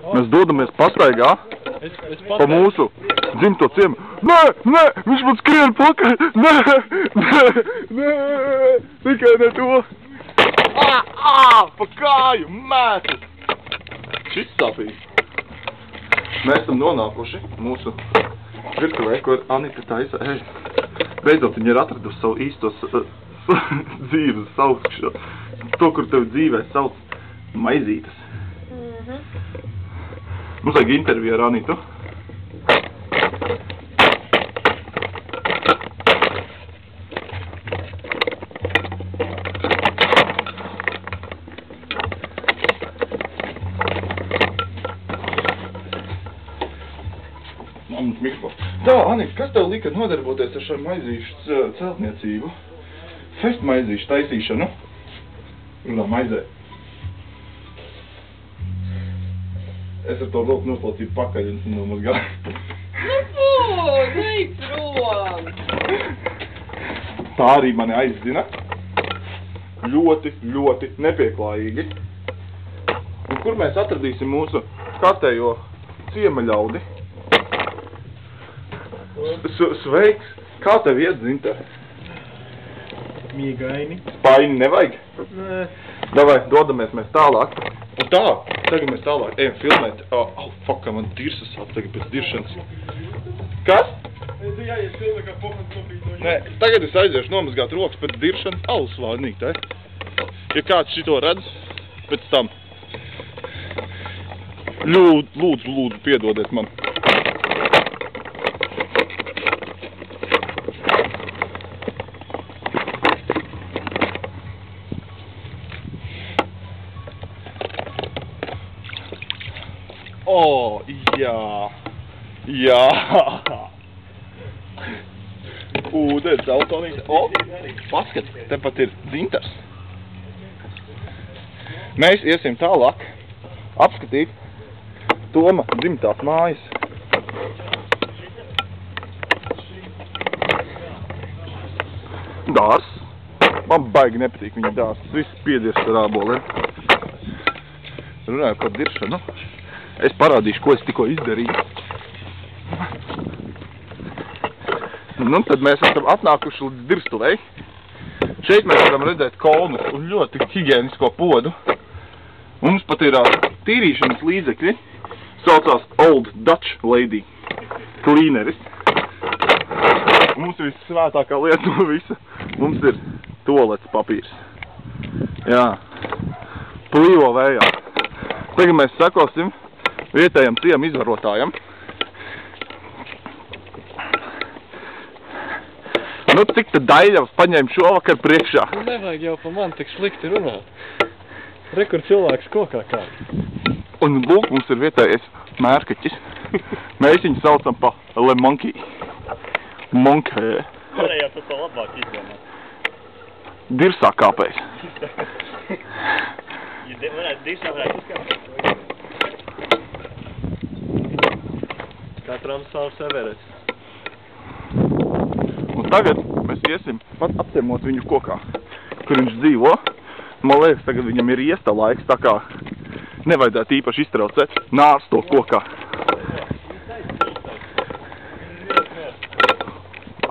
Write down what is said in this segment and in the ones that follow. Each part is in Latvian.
Mēs dodamies pastaigā pa mūsu dzimto ciemu. Nē, viņš man skrien pakaļ. Nē, tikai ne to. Pa kāju mētu. Šis sāpīgi. Mēs esam nonākuši mūsu virtuvē, ko Anita taisa. Beidzot, viņa ir atradusi savu īsto dzīves saukšanu. To, kur tev dzīvē sauc maizītes. Mums vajag interviju ar Anitu. Tā, Anita, kas tev lika nodarboties ar šo maizīšu celtniecību? Fest maizīšu taisīšanu? Runā maizē. Es ar to roku noslaucīju pakaļ un nomazgāju. Nē, prom! Tā arī mani aizzina. Ļoti, ļoti nepieklājīgi. Un kur mēs atradīsim mūsu kārtējo ciemaļaudi? Sveiks! Kā tev iet, Zinter? Mīgaini. Spaini nevajag? Nē. Davai, dodamies mēs tālāk. Un tā, tagad mēs tālāk ejam filmēt. Fuck, man dirsas sāp tagad pēc diršanas. Kas? Jā, filmē kā pokons nopīt no Nē, tagad es aiziešu nomazgāt rokas pēc diršanas. Svādnīgi, te. Ja kāds šito redz, pēc tam. Lūdzu, piedodiet man. Jā. Ūdens autonīte. Paskat, tepat ir Zintars. Mēs iesim tālāk apskatīt Toma dzimtās mājas. Dārs. Man baigi nepatīk viņa dārs. Tas viss piedirst ar āboliem. Runāju par diršanu. Es parādīšu, ko es tikko izdarīju. Nu, tad mēs esam atnākuši līdz dirstuvei. Šeit mēs varam redzēt kolnus un ļoti higienisko podu. Mums pat ir tīrīšanas līdzekļi. Saucās Old Dutch Lady Cleaneris. Mums ir vissvētākā lieta no visa. Mums ir tualets papīrs. Jā. Plīvo vējā. Tagad mēs sakosim vietējam ciemu izvarotājam. Nu, cik tad daļavas paņēma šovakar priekšā? Nu, nevajag jau pa man tik slikti runāt. Rekur cilvēks kokā kā. Un lūk, mums ir vietējais mērkaķis. Mēs viņu saucam pa Le Monkey. Monkey. Varējāt to labāk izdomāt. Dirsā kāpējs. Dirsā varētu uzkāpēt. Katram savs everets. Un tagad mēs iesim pat apciemot viņu kokā, kur viņš dzīvo. Man liekas, tagad viņam ir iesta laiks, tā kā nevajadzētu īpaši iztraucēt nārsto kokā.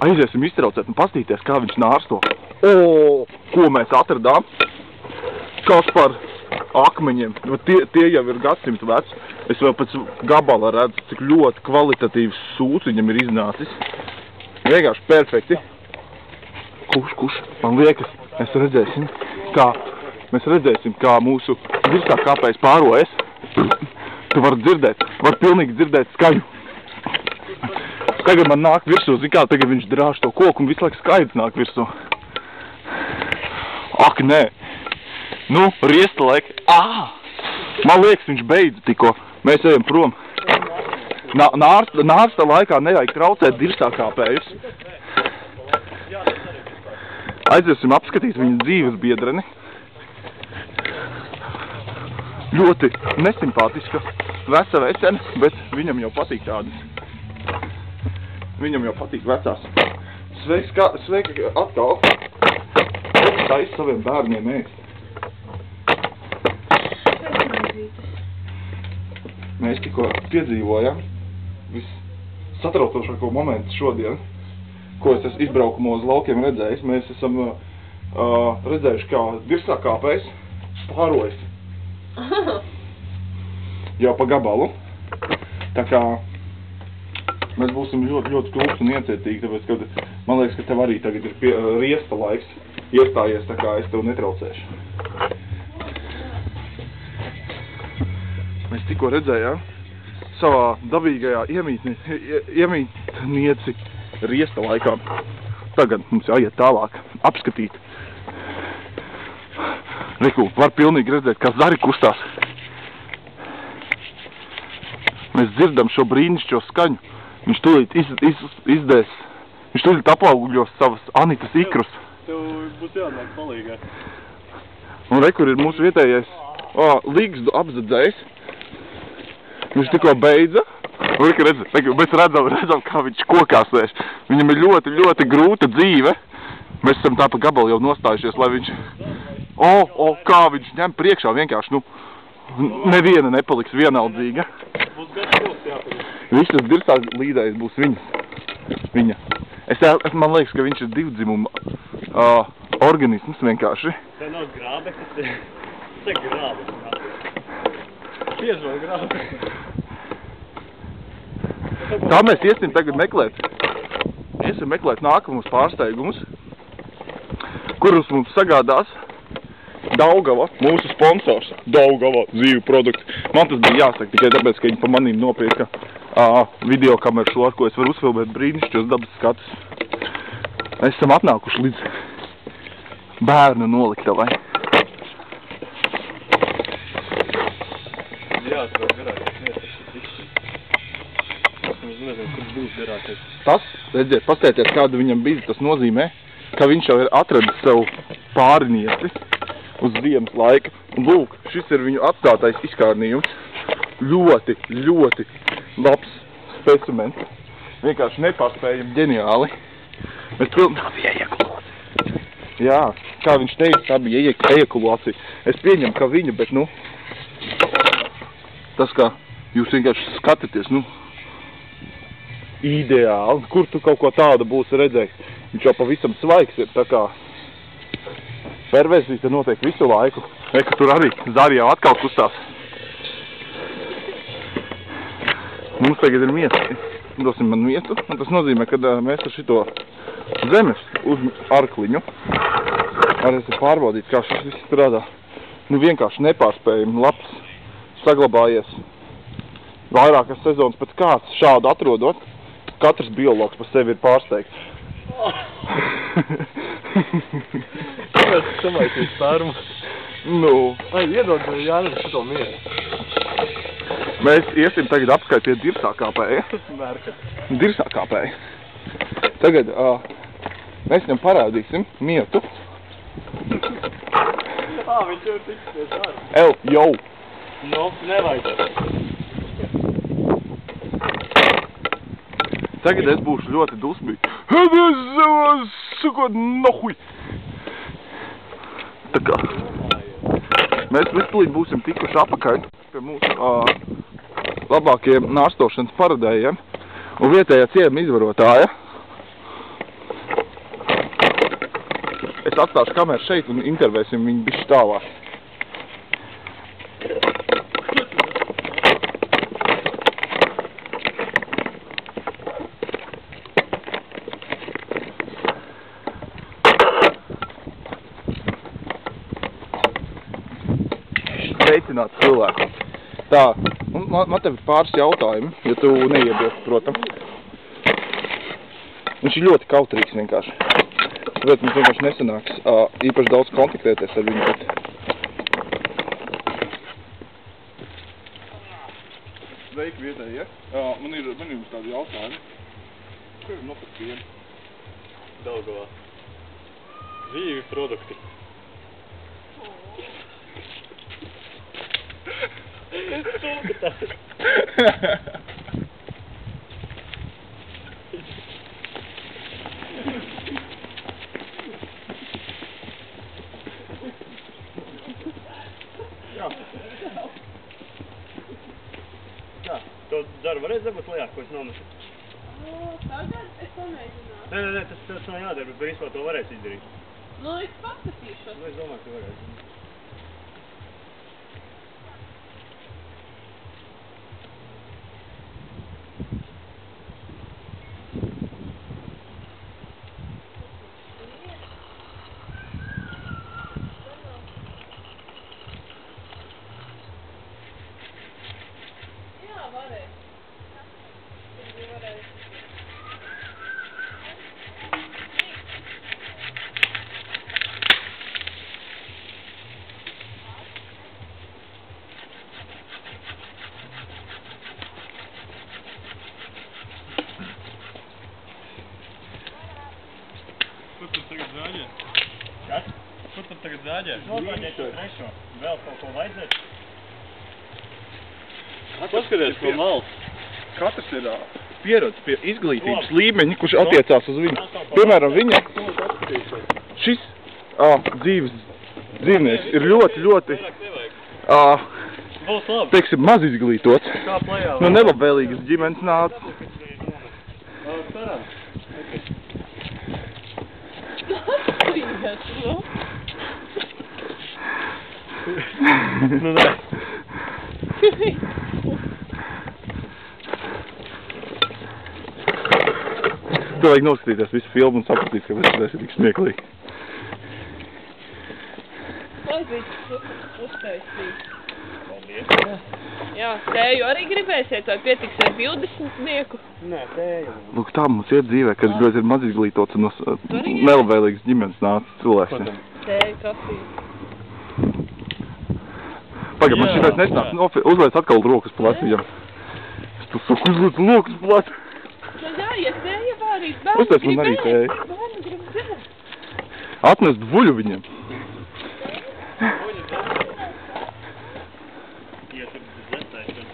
Aiziesim iztraucēt un pastīties, kā viņš nārsto. Ko mēs atradām? Kas par akmeņiem. Tie jau ir gadsimtu veci. Es vēl pēc gabala redzu, cik ļoti kvalitatīvs sūds viņam ir iznācis. Vienkārši perfekti. Kurš? Man liekas, mēs redzēsim, kā mūsu dirsā kāpējs pārojas. Tu vari dzirdēt, pilnīgi dzirdēt skaļu. Tagad man nāk virsū, zin kā, tagad viņš drāž to koku un visu laiku skaidrs nāk virsū. Ak, nē. Nu, riesta laika. Man liekas, viņš beidza tikko. Mēs ejam prom. Nārsta laikā nevajag traucēt dirsā kāpējus. Aiziesim apskatīt viņu dzīves biedreni. Ļoti nesimpātiska, veca vecene, bet viņam jau patīk tādas. Viņam jau patīk vecās. Sveiki atkal. Tais saviem bērniem ēst. mēs tikko piedzīvojam vissatraucošāko momentu šodien, ko es esmu izbraukumā uz laukiem redzējis. Mēs esam redzējuši, kā dirsā kāpējs pārojas jau pa gabalu. Tā kā mēs būsim ļoti klusi un iecietīgi, tāpēc, ka man liekas, ka tev arī tagad ir riesta laiks iestājies, tā kā es tev netraucēšu. Mēs tikko redzējām savā dabīgajā iemītnieci riesta laikā. Tagad mums jāiet tālāk, apskatīt. Reku, var pilnīgi redzēt, kā zari kustās. Mēs dzirdam šo brīnišķo skaņu. Viņš tūlīt izdēs. Viņš tūlīt apaugļos savas Anitas ikrus. Tev būs jānāk palīgā. Un rekur ir mūsu vietējais līgzdu apzadzējs. Viņš tikko beidza. Un rekur, mēs redzam, kā viņš kokā sēž. Viņam ir ļoti grūta dzīve. Mēs esam tā pa gabalu jau nostājušies, lai viņš... kā viņš ņem priekšā vienkārši, neviena nepaliks vienaldzīga. Būs gatavs jāpaliek. Viss tas dirsā līdējs būs viņa. Man liekas, ka viņš ir divdzimuma organisms vienkārši. Tā nav grābeklis, tas ir grābeklis. Piezvan grābeklis. Tā mēs iesim tagad meklēt. Iesim meklēt nākamus pārsteigumus, kurus mums sagādās Daugava, mūsu sponsors. Daugava zīvu produkti. Man tas bija jāsaka tikai tāpēc, ka viņi pa manīm nopirka videokameru šo, ar ko es varu uzfilmēt brīnišķos dabas skatus. Mēs esam atnākuši līdz bērnu noliktavai. Jāatrod garākais vietas. Es nezinu, kur būs garākais. Tas, redziet, pastēties, kāda viņam bija, tas nozīmē, ka viņš jau ir atradis sev pārinieci uz ziemas laika. Un lūk, šis ir viņu atstātais izkārnījums. Ļoti labs specimens. Vienkārši nepārspējami ģeniāli. Mēs tā bija ejakulācija. Jā, kā viņš teica, tā bija ejakulācija. Es pieņemu, ka viņa, bet tas, kā jūs vienkārši skatāties, ideāli. Kur tu kaut ko tādu būsi redzējis? Viņš jau pavisam svaigs ir, tā kā perverzīte notiek visu laiku. Ka tur arī zari jau atkal kustās. Mums tagad ir mieti. Dosim man mietu. Un tas nozīmē, ka mēs ar šito zemes uz arkliņu varēsim pārbaudīt, kā šis viss strādā. Vienkārši nepārspējami labs, saglabājies vairākas sezonas pēc kāds šādu atrodot. Katrs biologs par sevi ir pārsteigts. Kāpēc tu samaisīs spērmu? Iedod Jānis šito mieru. Mēs iesim tagad apskait pie dirsā kāpēja. Dirsā kāpēja. Tagad mēs viņam parādīsim mietu. Viņš jau tiksies ar. Jau. Nevajag. Tagad es būšu ļoti dusmīgi. Sukot nahuj! Tā kā mēs vislīd būsim tikuši apakaļ pie mūsu labākajiem nārstošanas paradējiem un vietējā ciema izvarotāja. Es atstāšu kameru šeit un intervēsim viņu bišķi tālāk. Sveicināts cilvēku. Tā, man tev ir pāris jautājumi, ja tu neiebilst, protams. Viņš ir ļoti kautrīgs vienkārši. Tāpēc mums vienkārši nesanāks īpaši daudz kontaktēties ar viņu. Sveiki vietēji, ja? Man ir jums tādi jautājumi. Kur ir nopēc vienu? Daugavā. Zīvi produkti. To daru varēs dabūt lejā, ko es nometu? Tagad es to nezināju. Nē, tas nav jādara, bet principā to varēs izdarīt. Nu, es paskatīšos. Nu, es domāju, ka varēs. Jā, varēs. Varēs. Kur tur tagad zāģē? Kas? Kur tur tagad zāģē? Nozāģēt to trešo. Vēl kaut ko vajadzētu? Paskaties no malas. Katrs ir pierodis pie izglītības līmeņa, kurš attiecās uz viņu. Piemēram, viņa šis dzīvnieks ir ļoti, Vairāk nevajag. Būs labi. teiksim, maz izglītots. Kā plējā? No nelabvēlīgas ģimenes nāca. Ceram. Nu, nē. Tev vajag noskatīties visu filmu un sapratīt, ka tas ir tik smieklīgi. Aizvīts uztaisīt. Paldies. Jā, tēju arī gribēsiet, vai pietiks ar 20-nieku? Nē, tēju. Lūk, tā mums iet dzīvē, kad ļoti ir maz izglītots un no nelabvēlīgas ģimenes nāca cilvēks. Tēju kafiju. Pagaid, man Jā, šitais nesnāks. Uzliec atkal rokas plecījam. Es tu saku, uzliec rokas pleci. Nu jā, ja tēja vārīt, bērni Uztais man arī tēju. Bērni grib dzert. Atnest buļu viņiem. Ja tur zestais, tad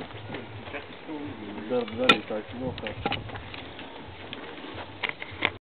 4 stundas. Darba darītājs nokāp.